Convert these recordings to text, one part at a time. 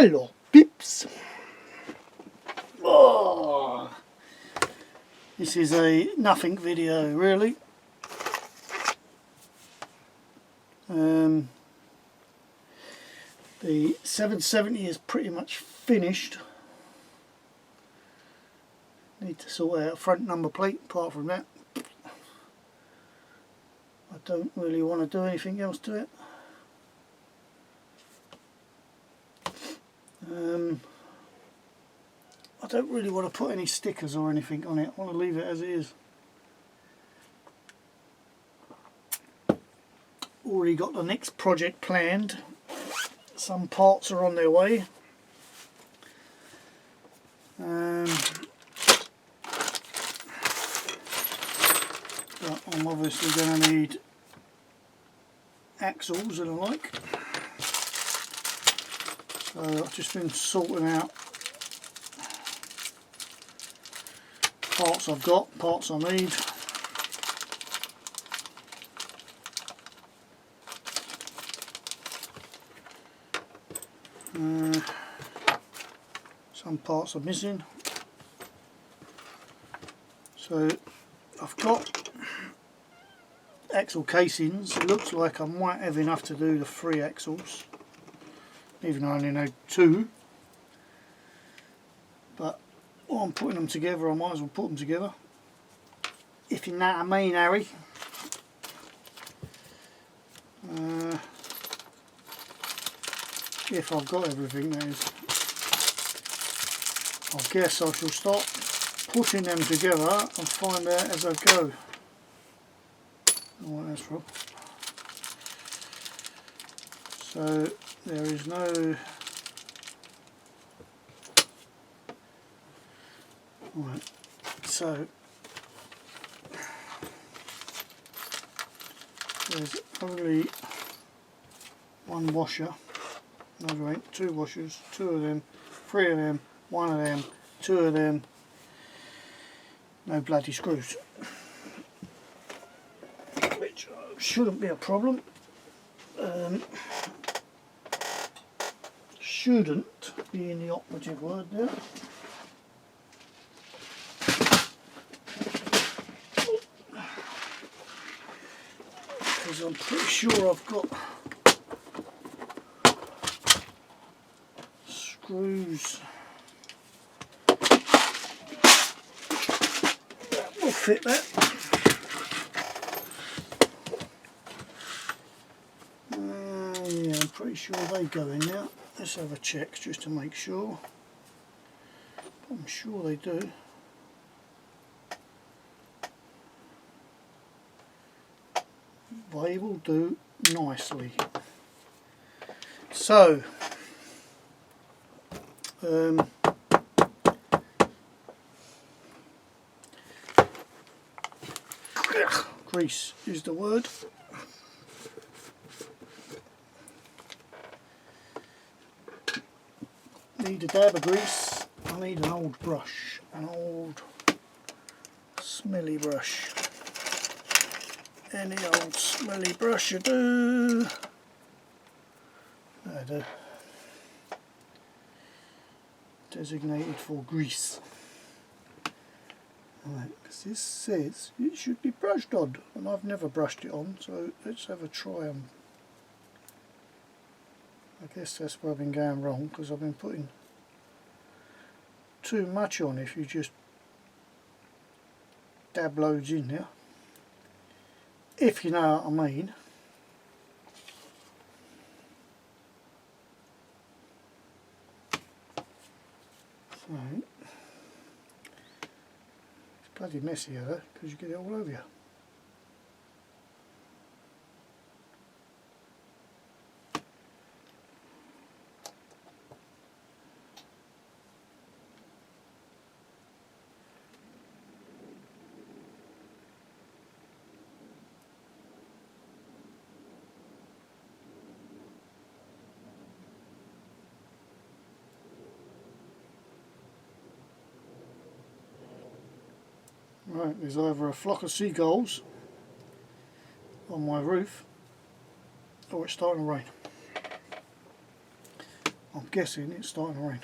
Hello peeps! Oh, this is a nothing video really. The 770 is pretty much finished. Need to sort out front number plate. Apart from that, I don't really want to do anything else to it. I don't really want to put any stickers or anything on it. I want to leave it as it is. Already got the next project planned. Some parts are on their way. But I'm obviously going to need axles and the like. So I've just been sorting out parts I've got, parts I need. Some parts are missing. So I've got axle casings. It looks like I might have enough to do the 3 axles, even though I only know 2. But while I'm putting them together, I might as well put them together. If you know what I mean, Harry. If I've got everything, that is. I guess I shall start putting them together and find out as I go. What that's from. So there is no. Right. So there's only 1 washer. No, there ain't 2 washers. 2 of them, 3 of them, 1 of them, 2 of them. No bloody screws, which shouldn't be a problem. Shouldn't being the operative word there. Because I'm pretty sure I've got screws that will fit that. Yeah, I'm pretty sure they go in there. Let's have a check just to make sure. I'm sure they do. They will do nicely. So grease is the word. Need a dab of grease. I need an old brush, an old smelly brush. Any old smelly brush you do. I do. Designated for grease. Right, because this says it should be brushed on, and I've never brushed it on, so let's have a try on. I guess that's where I've been going wrong, because I've been putting too much on if you just dab loads in there. If you know what I mean. So, it's bloody messy though, because you get it all over you. Right, there's either a flock of seagulls on my roof or it's starting to rain. I'm guessing it's starting to rain.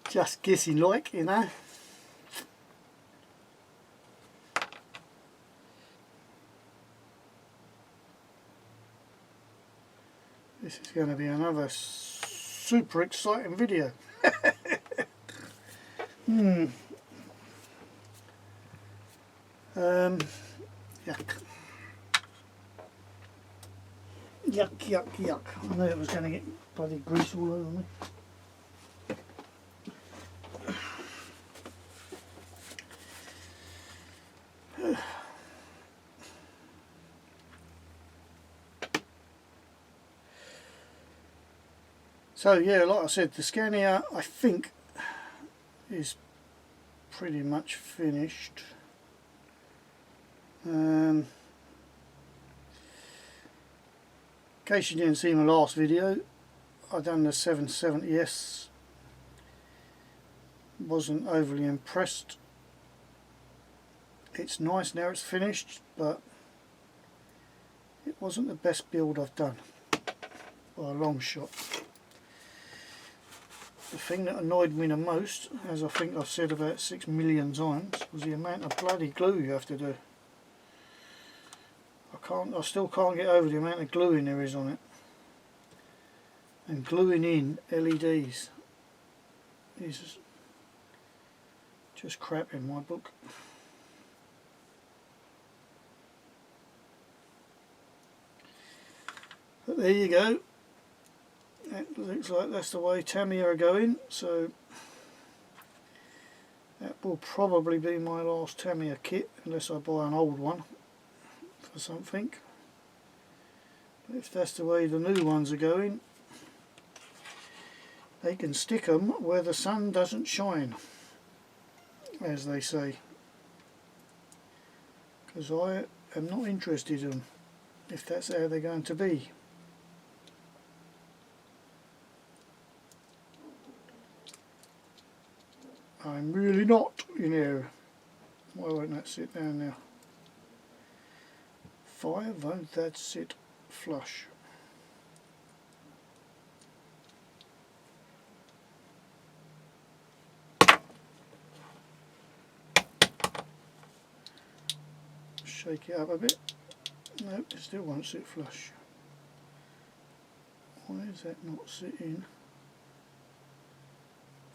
Just guessing like, you know. This is going to be another super exciting video. Yuck. Yuck, yuck, yuck. I knew it was going to get bloody grease all over me. So yeah, like I said, the Scania I think is pretty much finished. In case you didn't see my last video, I done the 770S. Wasn't overly impressed. It's nice now it's finished, but it wasn't the best build I've done by a long shot. The thing that annoyed me the most, as I think I've said about 6 million times, was the amount of bloody glue you have to do. I still can't get over the amount of gluing there is on it. And gluing in LEDs is just crap in my book. But there you go. It looks like that's the way Tamiya are going, so that will probably be my last Tamiya kit unless I buy an old one for something. But if that's the way the new ones are going, they can stick them where the sun doesn't shine, as they say, because I am not interested in them if that's how they're going to be. I'm really not, you know. Why won't that sit down now? Why won't that sit flush? Shake it up a bit. Nope, it still won't sit flush. Why is that not sitting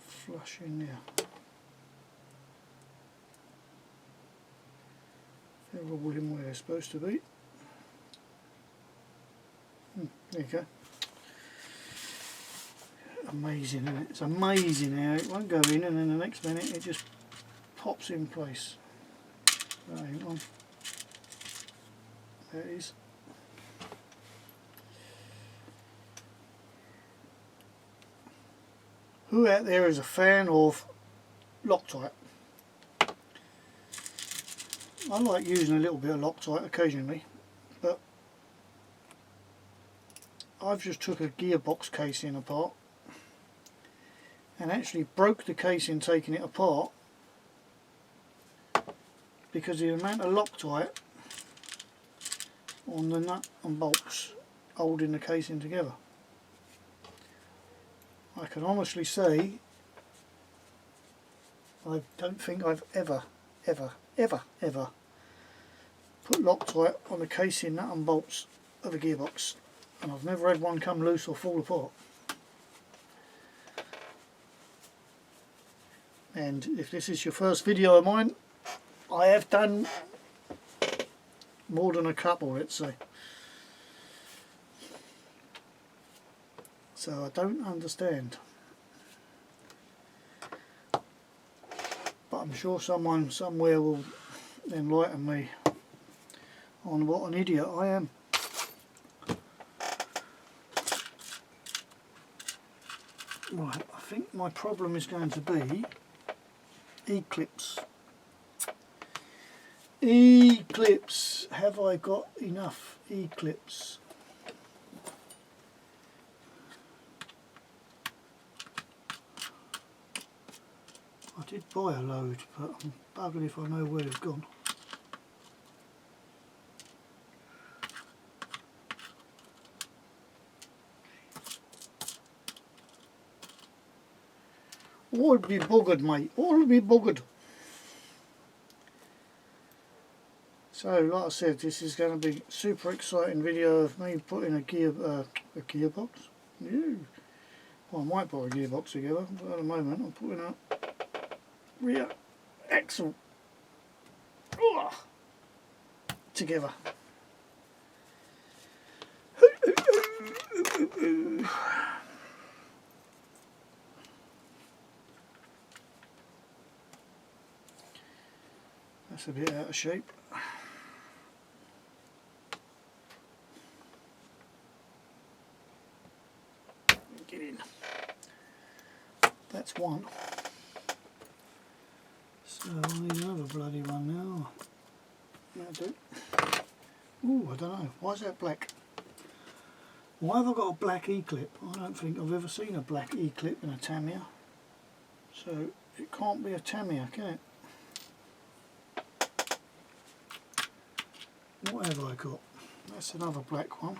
flush in there? They're all in where they're supposed to be. There you go. Amazing, isn't it? It's amazing how it won't go in and then the next minute it just pops in place. Oh, hang on. There it is. Who out there is a fan of Loctite? I like using a little bit of Loctite occasionally, but I've just took a gearbox casing apart and actually broke the casing taking it apart because the amount of Loctite on the nut and bolts holding the casing together. I can honestly say I don't think I've ever put Loctite on the casing nut and bolts of a gearbox, and I've never had one come loose or fall apart. And if this is your first video of mine, I have done more than a couple, let's say. So I don't understand. But I'm sure someone somewhere will enlighten me on what an idiot I am. Right, I think my problem is going to be E-clips. E-clips. Have I got enough E-clips? I I did buy a load, but I'm buggered if I know where they've gone. All be buggered, mate, all be buggered. So, like I said, this is going to be a super exciting video of me putting a gearbox. Yeah. Well, I might put a gearbox together, but at the moment I'm putting a rear axle together. That's a bit out of shape. Get in. That's one. So I need another bloody one now. That'll do. Ooh, I don't know. Why is that black? Why have I got a black E-clip? I don't think I've ever seen a black E-clip in a Tamiya. So it can't be a Tamiya, can it? What have I got? That's another black one.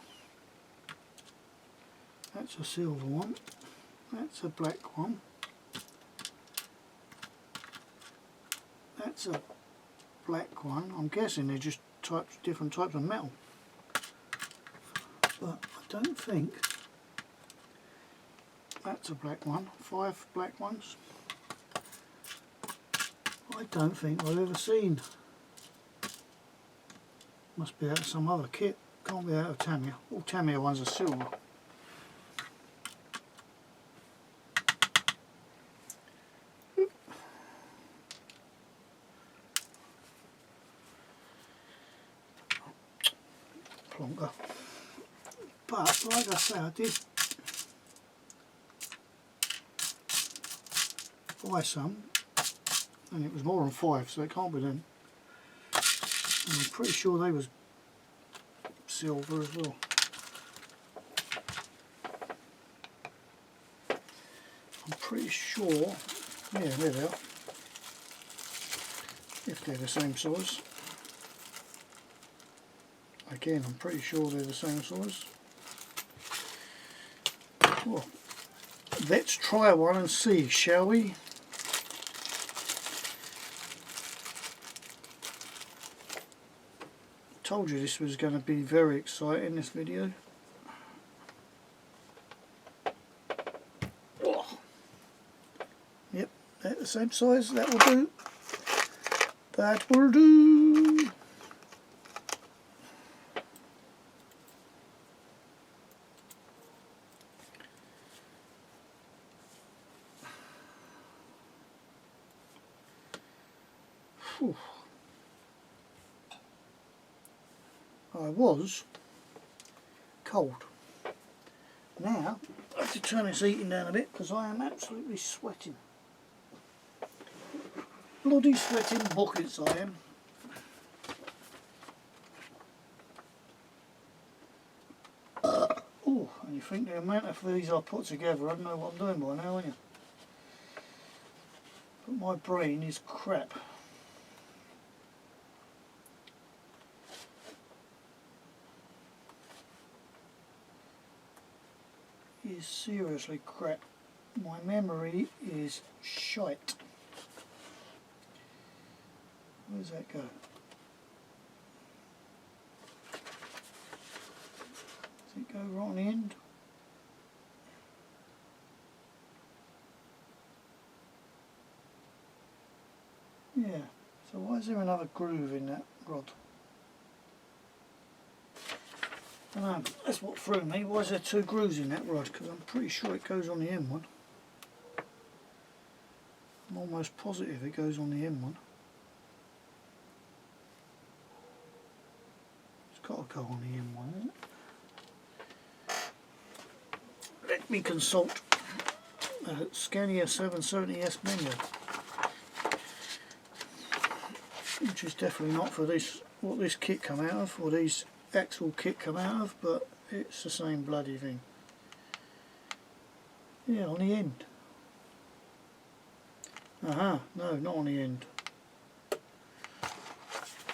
That's a silver one. That's a black one. That's a black one. I'm guessing they're just different types of metal. But I don't think that's a black one. 5 black ones. I don't think I've ever seen. Must be out of some other kit. Can't be out of Tamiya. All Tamiya ones are silver. Plonker. But like I say, I did buy some, and it was more than 5, so it can't be them. And I'm pretty sure they was silver as well. I'm pretty sure, yeah, there they are. If they're the same size. Again, I'm pretty sure they're the same size. Well, let's try one and see, shall we? Told you this was going to be very exciting, this video. Oh. Yep, they're the same size, that will do. That will do. Whew. I was cold. Now I have to turn this heating down a bit because I am absolutely sweating. Bloody sweating buckets I am. Oh, and you think the amount of these I put together, I don't know what I'm doing by now, aren't you? But my brain is crap. Is seriously crap. My memory is shite. Where does that go? Does it go right on the end? Yeah. So why is there another groove in that rod? I don't know, that's what threw me. Why is there 2 grooves in that rod? Because I'm pretty sure it goes on the M one. I'm almost positive it goes on the M one. It's got to go on the M one, isn't it? Let me consult Scania 770S manual, which is definitely not for this, what this kit come out of, or these axle kit come out of, but it's the same bloody thing. Yeah, on the end. No, not on the end.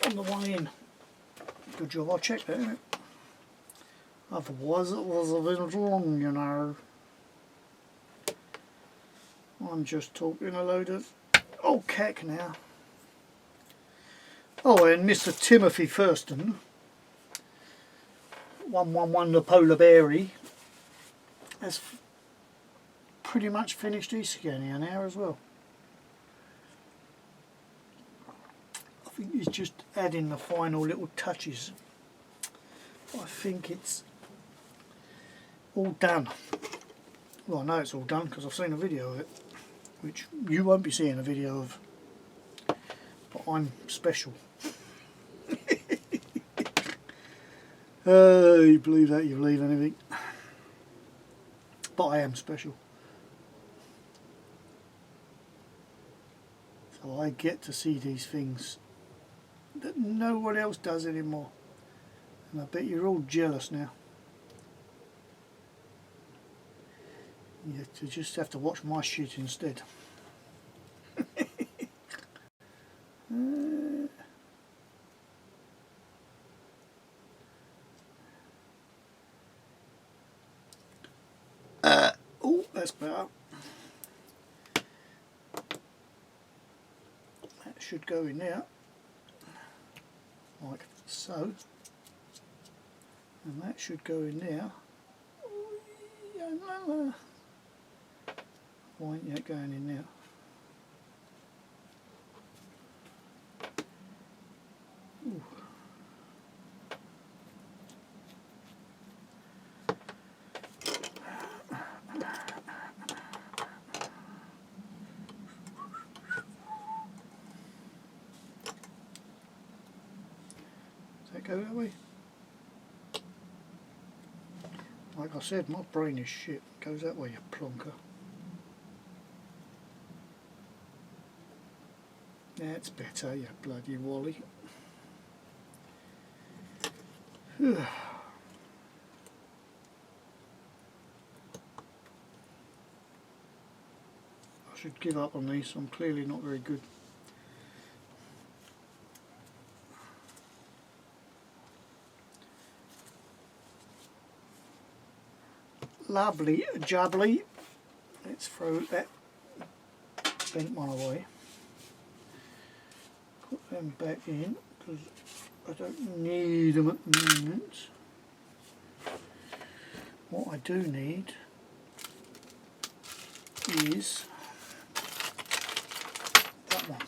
On the one end. Good job I checked that, innit? Otherwise it was a bit wrong, you know. I'm just talking a load of old cack now. Oh, and Mr. Timothy Thurston, 111 the Polar Bearie, has pretty much finished his scan here now as well. I think he's just adding the final little touches. I think it's all done. Well, I know it's all done because I've seen a video of it, which you won't be seeing a video of, but I'm special. You believe that, you believe anything. But I am special. So I get to see these things that no one else does anymore. And I bet you're all jealous now. You just have to watch my shit instead. Oh, that's better. That should go in there, like so. And that should go in there. Why ain't that going in there? Ooh. Does that go that way? Like I said, my brain is shit. It goes that way, you plonker. That's better, you bloody Wally. I should give up on these. I'm clearly not very good. Lovely jubbly. Let's throw that bent one away. Put them back in because I don't need them at the moment. What I do need is that one.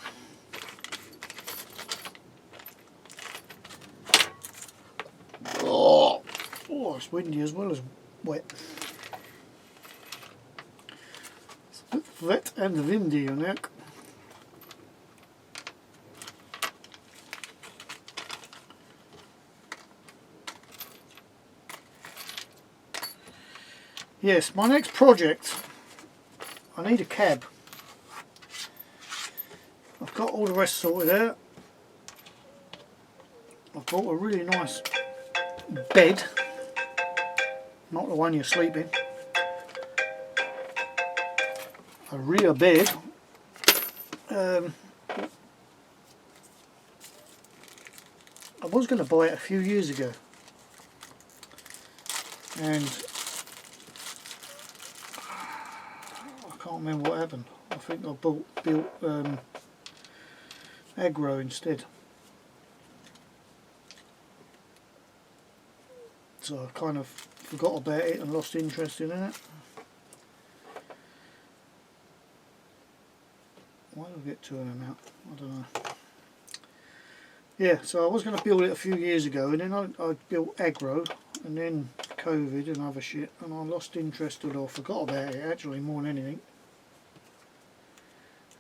Oh, it's windy as well as wet. It's a bit wet and windy on it. Yes, my next project, I need a cab. I've got all the rest sorted out. I've bought a really nice bed, not the one you sleep in. A rear bed. I was going to buy it a few years ago, and I can't remember what happened. I think I built Agro instead. So I kind of forgot about it and lost interest in it. Why did I get two of them out? I don't know. Yeah, so I was going to build it a few years ago, and then I built Agro, and then COVID and other shit, and I lost interest or forgot about it actually more than anything.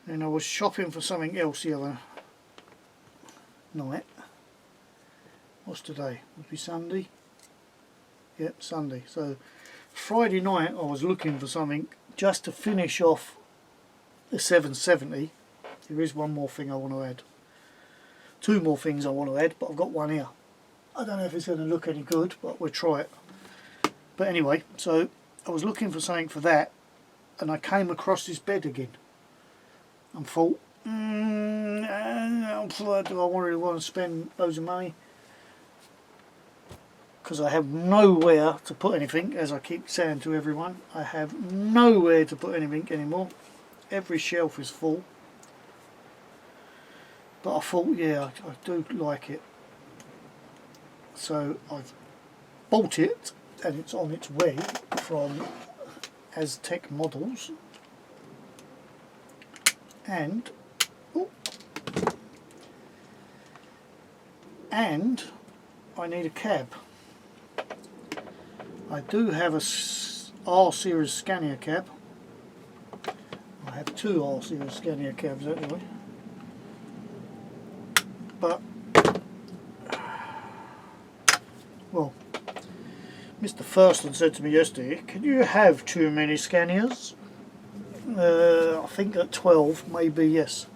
And I was shopping for something else the other night. What's today? Would be Sunday? Yep, Sunday. So Friday night I was looking for something just to finish off the 770. There is one more thing I want to add. Two more things I want to add, but I've got one here. I don't know if it's going to look any good, but we'll try it. But anyway, so I was looking for something for that, and I came across this bed again. and thought, do I really want to spend loads of money? Because I have nowhere to put anything, as I keep saying to everyone. I have nowhere to put anything anymore. Every shelf is full. But I thought, yeah, I do like it. So I've bought it, and it's on its way from Aztec Models. And I need a cab. I do have a R series Scania cab. I have two R series Scania cabs anyway. But well, Mr. Thurston said to me yesterday, "Can you have too many Scanias?" I think at 12, maybe yes.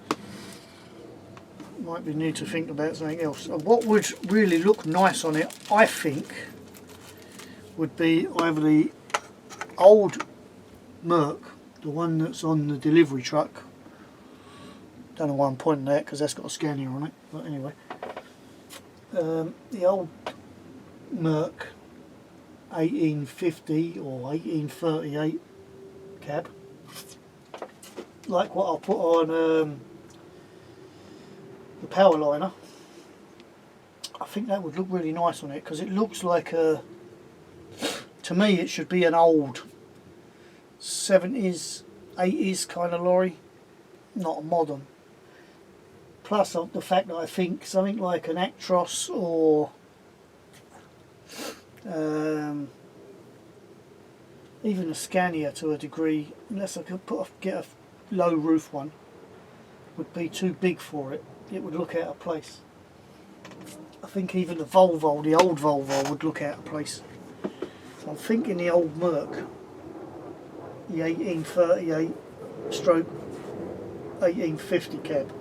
Might be need to think about something else. What would really look nice on it, I think, would be either the old Merc, the one that's on the delivery truck. Don't know why I'm pointing at, because that's got a Scania on it. But anyway, the old Merc 1850 or 1838 cab, like what I put on the Powerliner. I think that would look really nice on it, because it looks like a, to me it should be an old 70s 80s kind of lorry, not a modern. Plus the fact that I think something like an Actros or even a Scania to a degree, unless I could get a low roof one, would be too big for it. It would look out of place. I think even the Volvo, the old Volvo, would look out of place. So I'm thinking the old Merc, the 1838 stroke 1850 cab.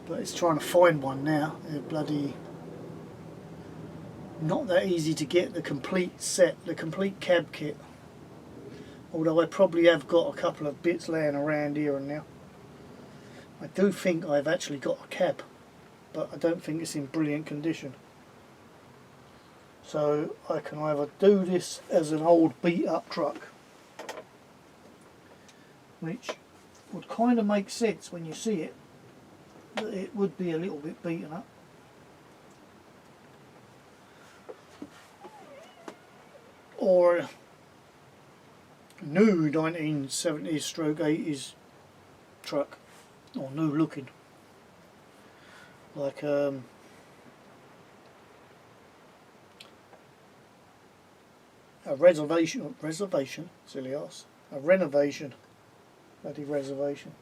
But it's trying to find one now. They're bloody not that easy to get the complete set, the complete cab kit. Although I probably have got a couple of bits laying around here and now. I do think I've actually got a cab, but I don't think it's in brilliant condition. So I can either do this as an old beat up truck, which would kind of make sense when you see it, that it would be a little bit beaten up. Or a new 1970s stroke 80s truck, or new looking, like a reservation, silly ass, a renovation, bloody reservation.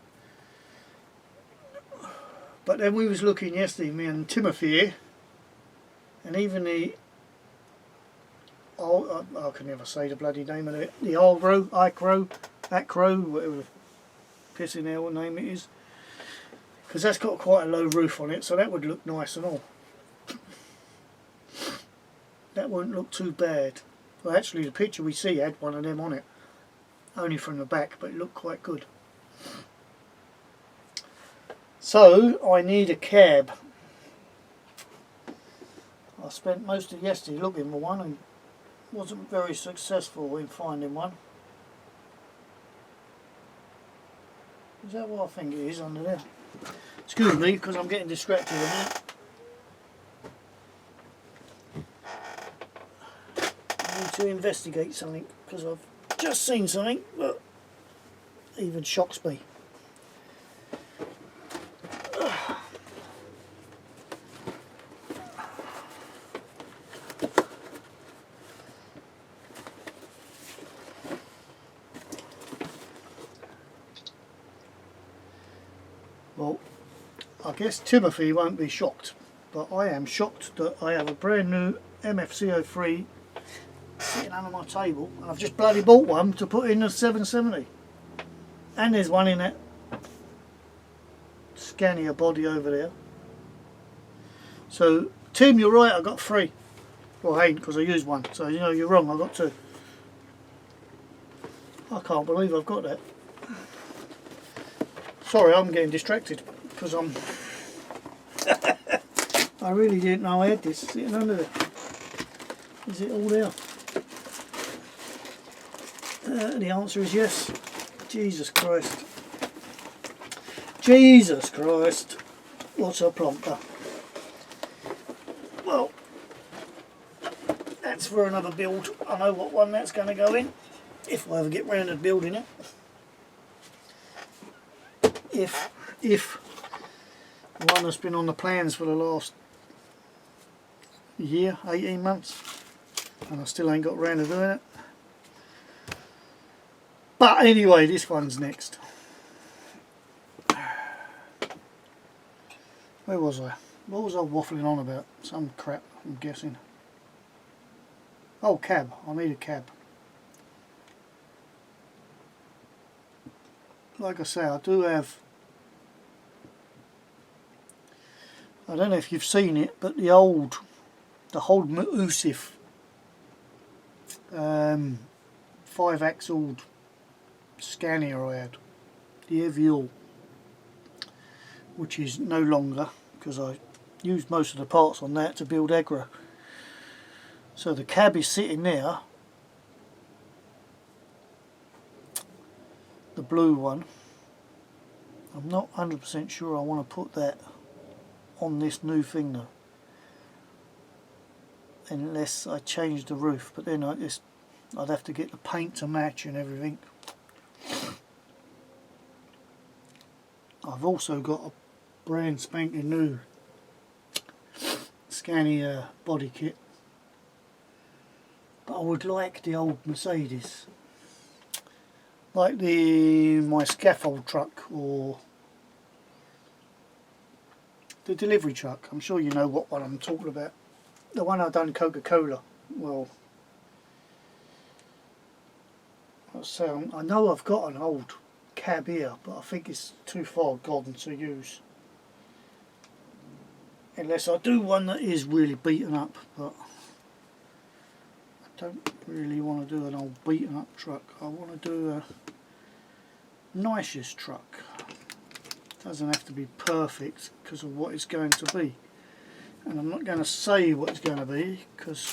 But then we was looking yesterday, me and Timothy here, and even the old, I can never say the bloody name of it, the Acro, whatever the pissing hell what name it is, because that's got quite a low roof on it, so that would look nice and all. That won't look too bad. Well, actually the picture we see had one of them on it, only from the back, but it looked quite good. So I need a cab. I spent most of yesterday looking for one and wasn't very successful in finding one. Is that what I think it is under there? Excuse me, because I'm getting distracted a minute. I need to investigate something, because I've just seen something that even shocks me. Well, I guess Timothy won't be shocked, but I am shocked that I have a brand new MFC03 sitting under my table, and I've just bloody bought one to put in a 770. And there's one in that Scania body over there. So, Tim, you're right, I got 3. Well, I ain't, because I used one, so you know you're wrong, I got 2. I can't believe I've got that. Sorry, I'm getting distracted because I really didn't know I had this sitting under there. Is it all there? The answer is yes. Jesus Christ. Jesus Christ. What's a plonker? Well, that's for another build. I know what one that's going to go in, if I ever get round to building it. If the one that's been on the plans for the last year, 18 months, and I still ain't got round to doing it. But anyway, this one's next. Where was I? What was I waffling on about? Some crap, I'm guessing. Oh, cab. I need a cab. Like I say, I do have... I don't know if you've seen it, but the whole Usif 5-axle Scania I had, the Evial, which is no longer, because I used most of the parts on that to build Agra. So the cab is sitting there, the blue one. I'm not 100% sure I want to put that on this new thing though, unless I change the roof, but then I'd have to get the paint to match and everything. I've also got a brand spanking new Scania body kit, but I would like the old Mercedes, like my scaffold truck or the delivery truck. I'm sure you know what one I'm talking about. The one I've done Coca-Cola. Well, I know I've got an old cab here, but I think it's too far gone to use. Unless I do one that is really beaten up, but I don't really want to do an old beaten up truck. I want to do a nicest truck. Doesn't have to be perfect because of what it's going to be, and I'm not going to say what it's going to be because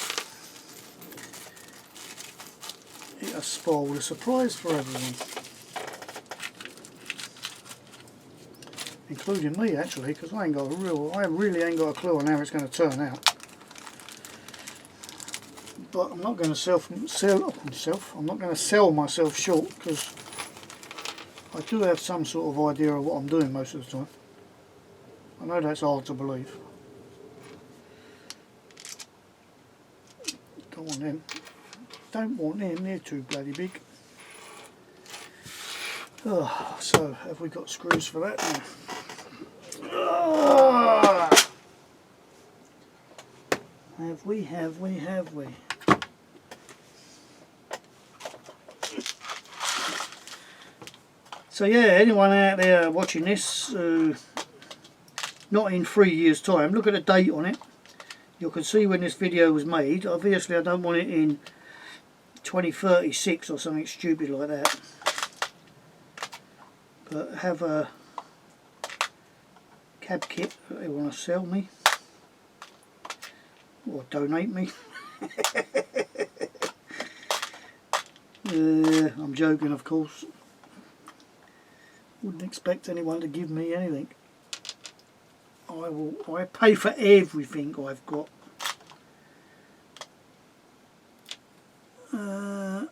it'll spoil the surprise for everyone, including me actually, because I really ain't got a clue on how it's going to turn out. But I'm not going to I'm not going to sell myself short, because I do have some sort of idea of what I'm doing most of the time. I know that's hard to believe. Don't want them. Don't want them, they're too bloody big. Oh, so, have we got screws for that now? Oh, have we. So yeah, anyone out there watching this, not in 3 years time, look at the date on it. You can see when this video was made. Obviously I don't want it in 2036 or something stupid like that. But have a cab kit that they want to sell me or donate me. I'm joking, of course. Wouldn't expect anyone to give me anything. I pay for everything I've got. How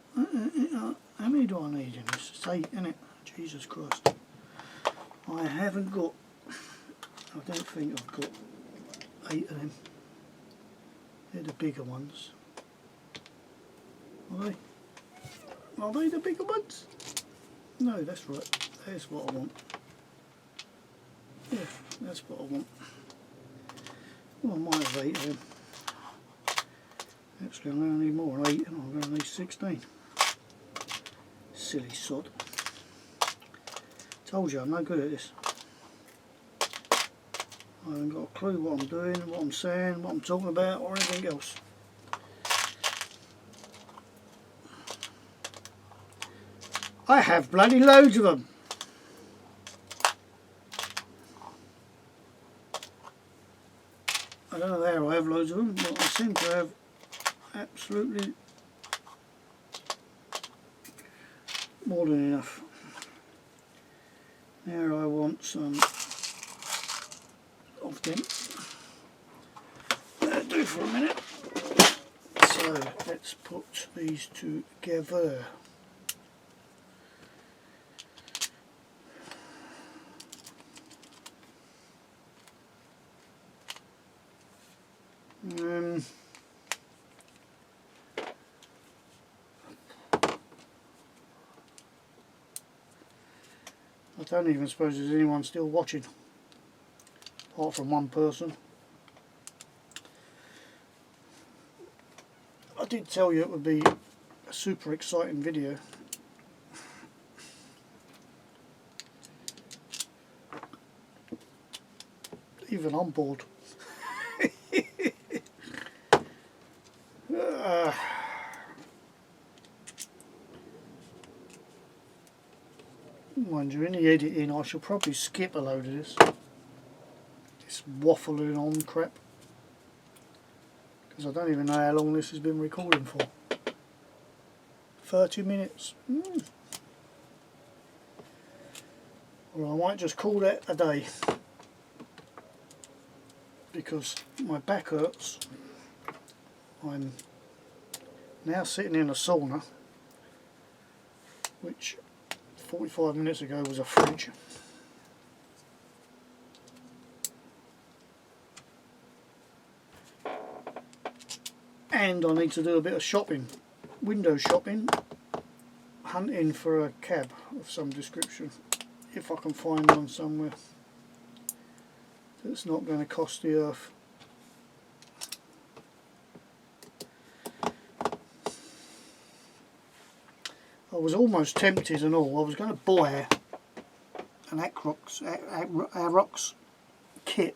many do I need in this? It's 8, isn't it? Jesus Christ. I haven't got, I don't think I've got 8 of them. They're the bigger ones. Are they? Are they the bigger ones? No, that's right. That's what I want. Yeah, that's what I want. Well, I might have 8 of them. Actually, I'm going to need more than 8, and I'm going to need 16. Silly sod. Told you I'm no good at this. I haven't got a clue what I'm doing, what I'm saying, what I'm talking about, or anything else. I have bloody loads of them. I don't know how I have loads of them, but I seem to have absolutely more than enough. Now I want some of them. That'll do for a minute. So let's put these together. I don't even suppose there's anyone still watching, apart from one person. I did tell you it would be a super exciting video. Even I'm bored. Mind you, in the editing I shall probably skip a load of this waffling on crap, because I don't even know how long this has been recording for. 30 minutes. Well, I might just call that a day, because my back hurts. I'm now sitting in a sauna, which 45 minutes ago was a fridge. And I need to do a bit of shopping, window shopping, hunting for a cab of some description, if I can find one somewhere that's not going to cost the earth. I was almost tempted and all. I was going to buy an Arox kit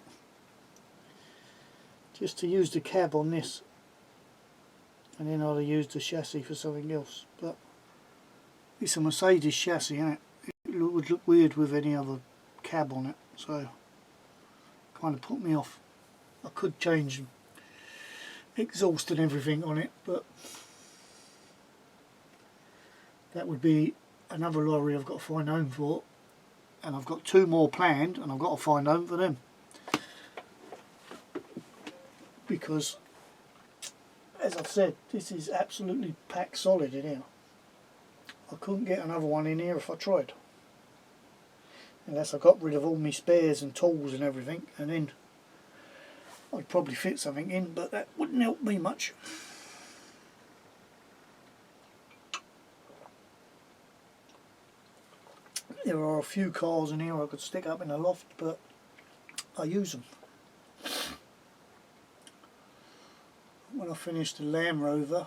just to use the cab on this, and then I'd have used the chassis for something else. But it's a Mercedes chassis, isn't it? It would look weird with any other cab on it, so kind of put me off. I could change exhaust and everything on it, but that would be another lorry I've got to find home for, and I've got 2 more planned, and I've got to find home for them, because as I've said, this is absolutely packed solid in here. I couldn't get another one in here if I tried, unless I got rid of all my spares and tools and everything, and then I'd probably fit something in, but that wouldn't help me much. There are a few cars in here I could stick up in a loft, but I use them. When I finished the Land Rover,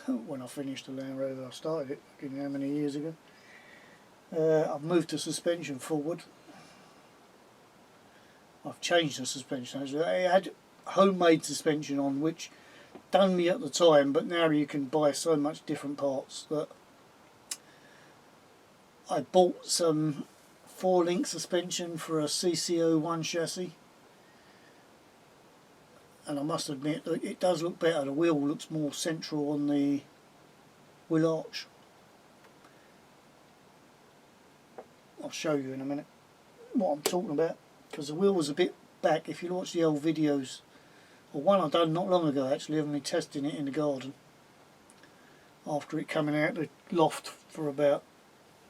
I started it, I don't know how many years ago. I've moved the suspension forward. I've changed the suspension. I had homemade suspension on, which done me at the time, but now you can buy so much different parts that I bought some 4-link suspension for a CC01 chassis, and I must admit that it does look better. The wheel looks more central on the wheel arch. I'll show you in a minute what I'm talking about, because the wheel was a bit back. If you watch the old videos, or one I done not long ago actually, of me testing it in the garden after it coming out the loft for about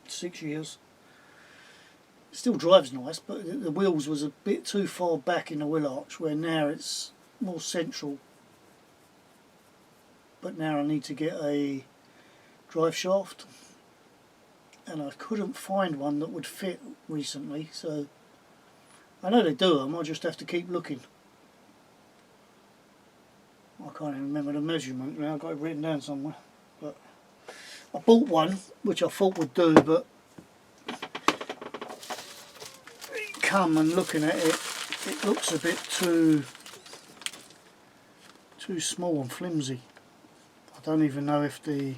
6 years. It still drives nice, but the wheels was a bit too far back in the wheel arch, where now it's more central. But now I need to get a drive shaft, and I couldn't find one that would fit recently, so I know they do them, I just have to keep looking. I can't even remember the measurement now, I've got it written down somewhere. But I bought one which I thought would do, but come and looking at it, it looks a bit too small and flimsy. I don't even know if the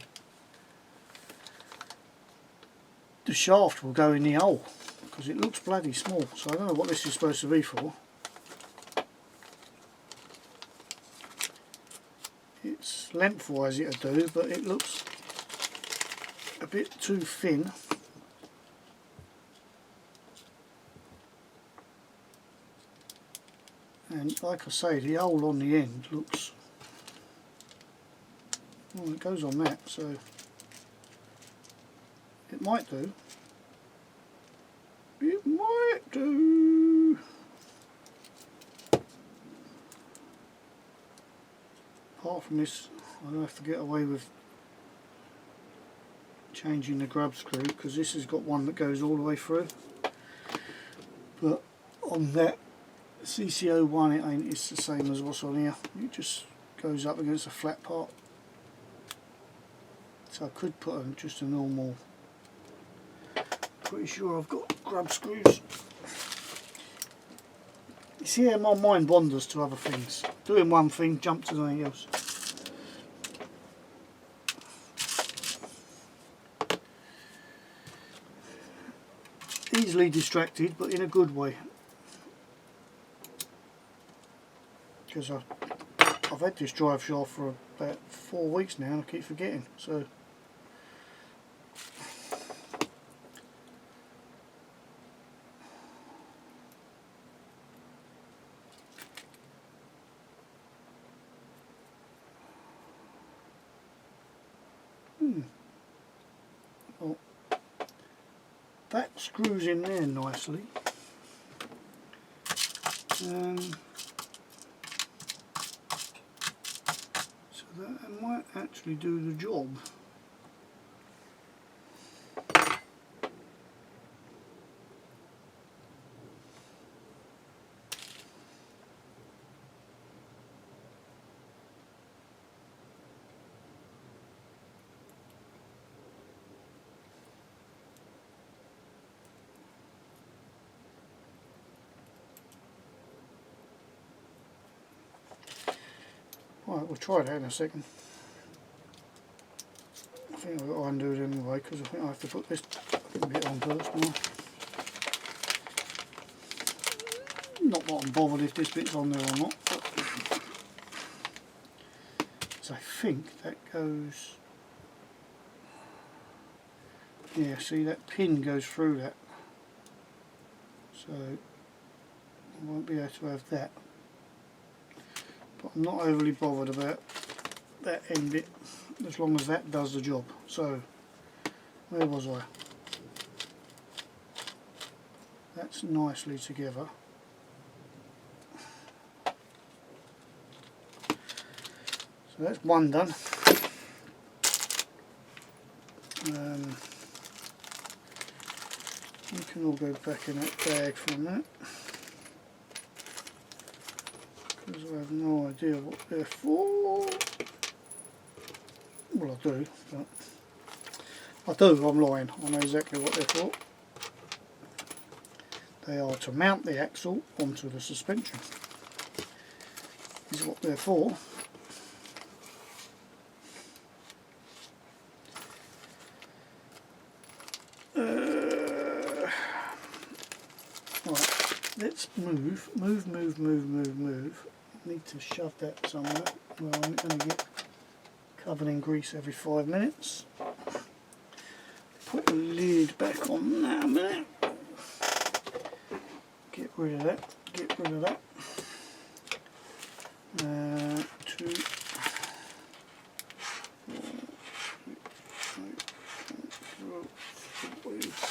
shaft will go in the hole, because it looks bloody small, so I don't know what this is supposed to be for. It's lengthwise it'll do, but it looks a bit too thin. And like I say, the hole on the end looks, well, it goes on that, so it might do. It might do. Apart from this, I don't have to get away with changing the grub screw, because this has got one that goes all the way through. But on that CCO one, it ain't. It's the same as what's on here. It just goes up against a flat part. So I could put just a normal. Pretty sure I've got grub screws. You see how my mind wanders to other things. Doing one thing, jump to something else. Easily distracted, but in a good way. Because I've had this drive shaft for about 4 weeks now and I keep forgetting. So well, that screws in there nicely. So that might actually do the job. Right, we'll try that in a second. I think I've got to undo it anyway, because I think I have to put this bit on first now. Not that I'm bothered if this bit's on there or not, but so I think that goes, yeah, see that pin goes through that, so I won't be able to have that. But I'm not overly bothered about that end bit, as long as that does the job. So, where was I? That's nicely together. So that's one done. You can all go back in that bag from that, because I have no idea what they're for. Well, I do, but I do, I'm lying. I know exactly what they're for. They are to mount the axle onto the suspension. This is what they're for. Right, let's move. I need to shove that somewhere where I'm going to get covered in grease every 5 minutes. Put the lid back on that a minute. Get rid of that. Get rid of that. 2, 4, 5.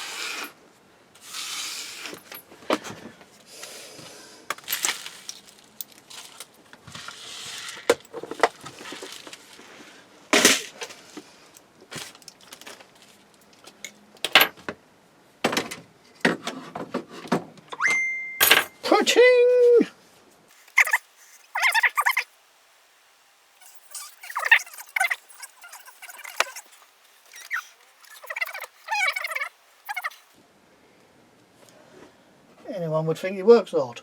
Ka-ching! Anyone would think he works hard.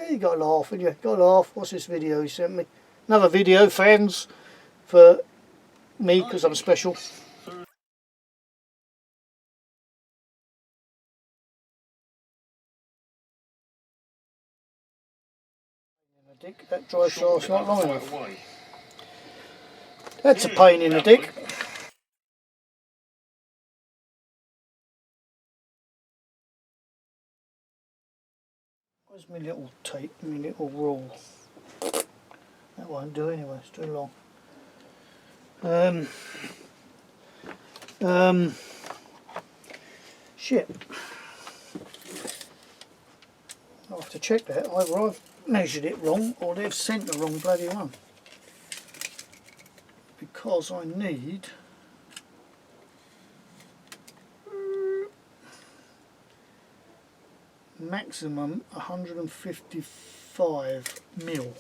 You got to laugh, and you got to laugh. What's this video he sent me? Another video, fans, for me because I'm special. Dick, that dry shaft's not long enough. That's a pain in the dick. Where's my little tape, my little rule? That won't do anyway, it's too long. Shit. I'll have to check that. Either I've measured it wrong or they've sent the wrong bloody one. Because I need maximum 155 mil.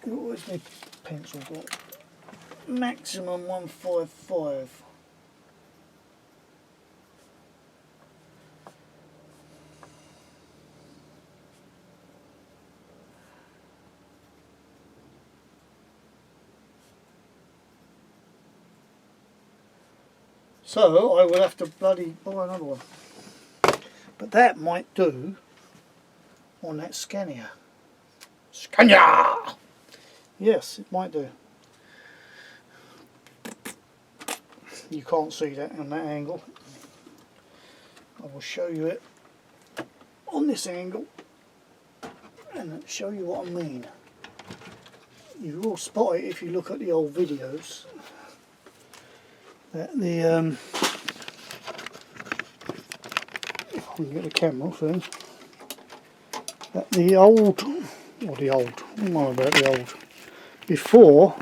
Where's my pencil got? Maximum 155. So I will have to bloody buy another one. But that might do on that Scania. Scania! Yes, it might do. You can't see that on that angle. I will show you it on this angle and show you what I mean. You will spot it if you look at the old videos. That the if I can get the camera first. That the old, or the old, I'm not about the old. Before,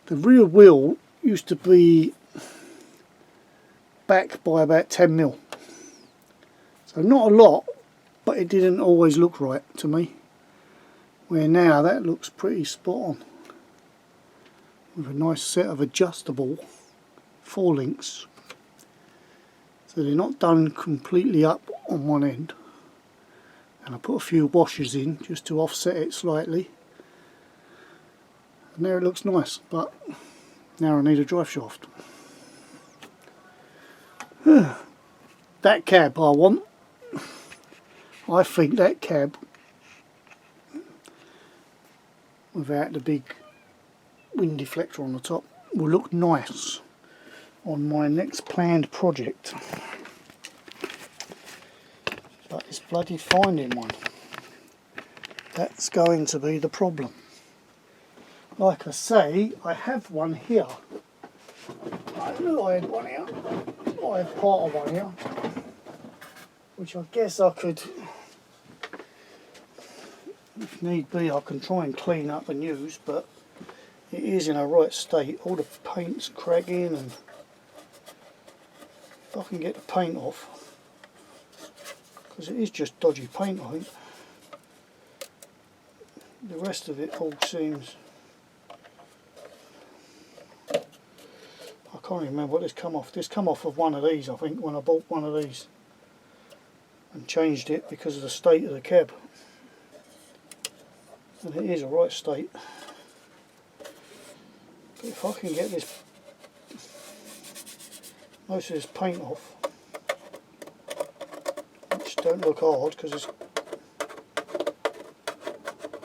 the rear wheel used to be back by about 10 mil. So not a lot, but it didn't always look right to me. Where now that looks pretty spot on. With a nice set of adjustable 4-links. So they're not done completely up on one end. And I put a few washers in just to offset it slightly. And there it looks nice, but now I need a drive shaft. That cab I want. I think that cab, without the big wind deflector on the top, will look nice on my next planned project. But it's bloody finding one. That's going to be the problem. Like I say, I have one here. I knew I had one here. I have part of one here. Which I guess I could, if need be, I can try and clean up and use, but it is in a right state. All the paint's cracking, and if I can get the paint off, because it is just dodgy paint I think, the rest of it all seems, I can't even remember what this come off. This come off of one of these I think, when I bought one of these and changed it because of the state of the cab. And it is a right state. But if I can get this, most of this paint off, which don't look hard because it's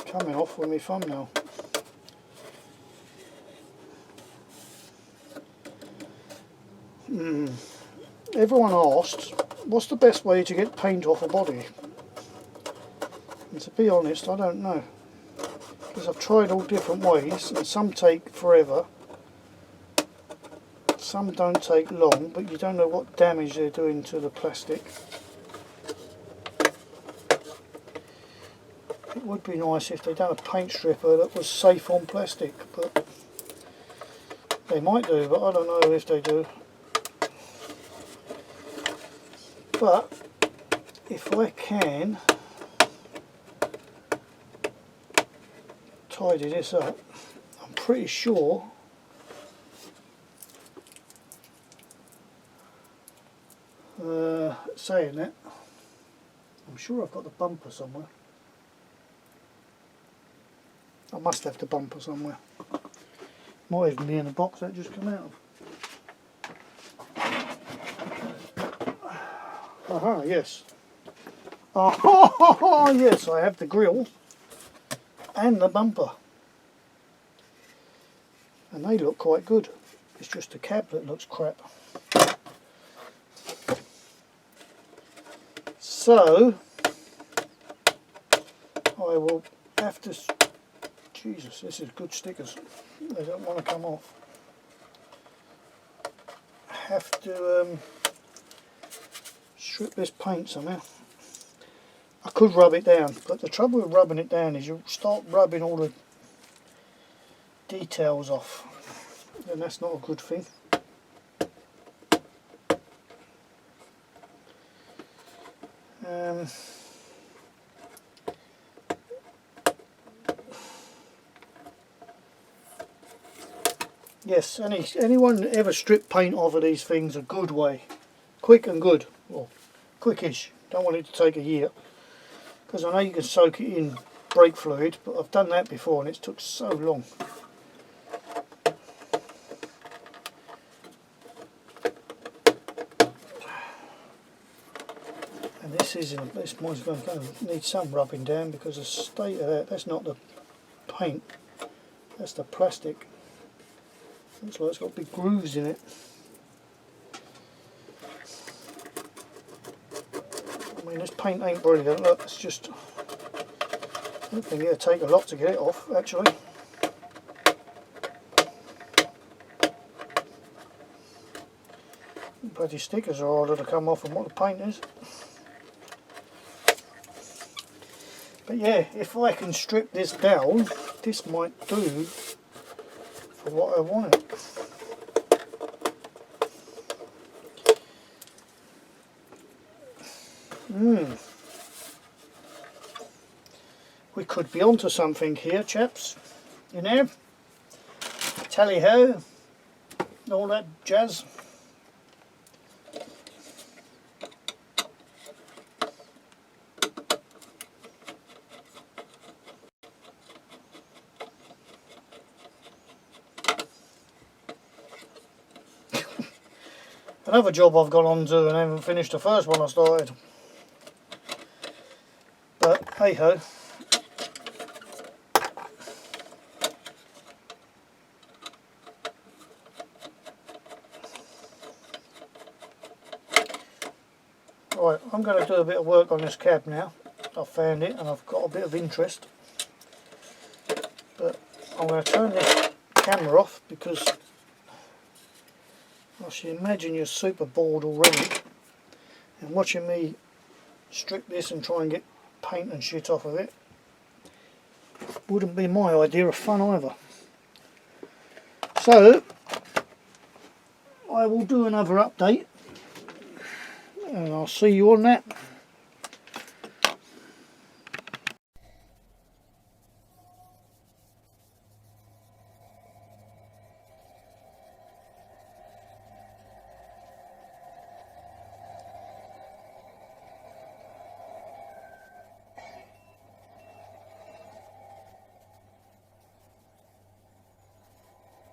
coming off with my thumbnail. Everyone asked, what's the best way to get paint off a body? And to be honest, I don't know. Because I've tried all different ways, and some take forever, some don't take long, but you don't know what damage they're doing to the plastic. It would be nice if they'd done a paint stripper that was safe on plastic, but they might do, but I don't know if they do. But if I can tidy this up, I'm pretty sure saying that, I'm sure I've got the bumper somewhere. I must have the bumper somewhere. Might even be in the box that just come out of. Aha, yes. Oh, yes, I have the grill and the bumper. And they look quite good. It's just the cab that looks crap. So, I will have to... Jesus, this is good stickers. They don't want to come off. Have to strip this paint somehow. I could rub it down, but the trouble with rubbing it down is you start rubbing all the details off, and that's not a good thing. Yes, anyone ever strip paint off of these things a good way, quick and good, well, quickish. Don't want it to take a year, because I know you can soak it in brake fluid, but I've done that before and it's took so long. And this one's going to need some rubbing down, because the state of that's not the paint, that's the plastic. Looks like it's got big grooves in it. I mean, this paint ain't brilliant, look, it's just... I don't think it'll take a lot to get it off, actually. Bloody stickers are harder to come off than what the paint is. But yeah, if I can strip this down, this might do for what I want it. We could be onto something here, chaps. You know? Tally ho, all that jazz. Another job I've got on to and haven't finished the first one I started. But hey ho. Right, I'm going to do a bit of work on this cab now. I've found it and I've got a bit of interest. But I'm going to turn this camera off, because I should imagine you're super bored already, and watching me strip this and try and get paint and shit off of it wouldn't be my idea of fun either. So I will do another update and I'll see you on that.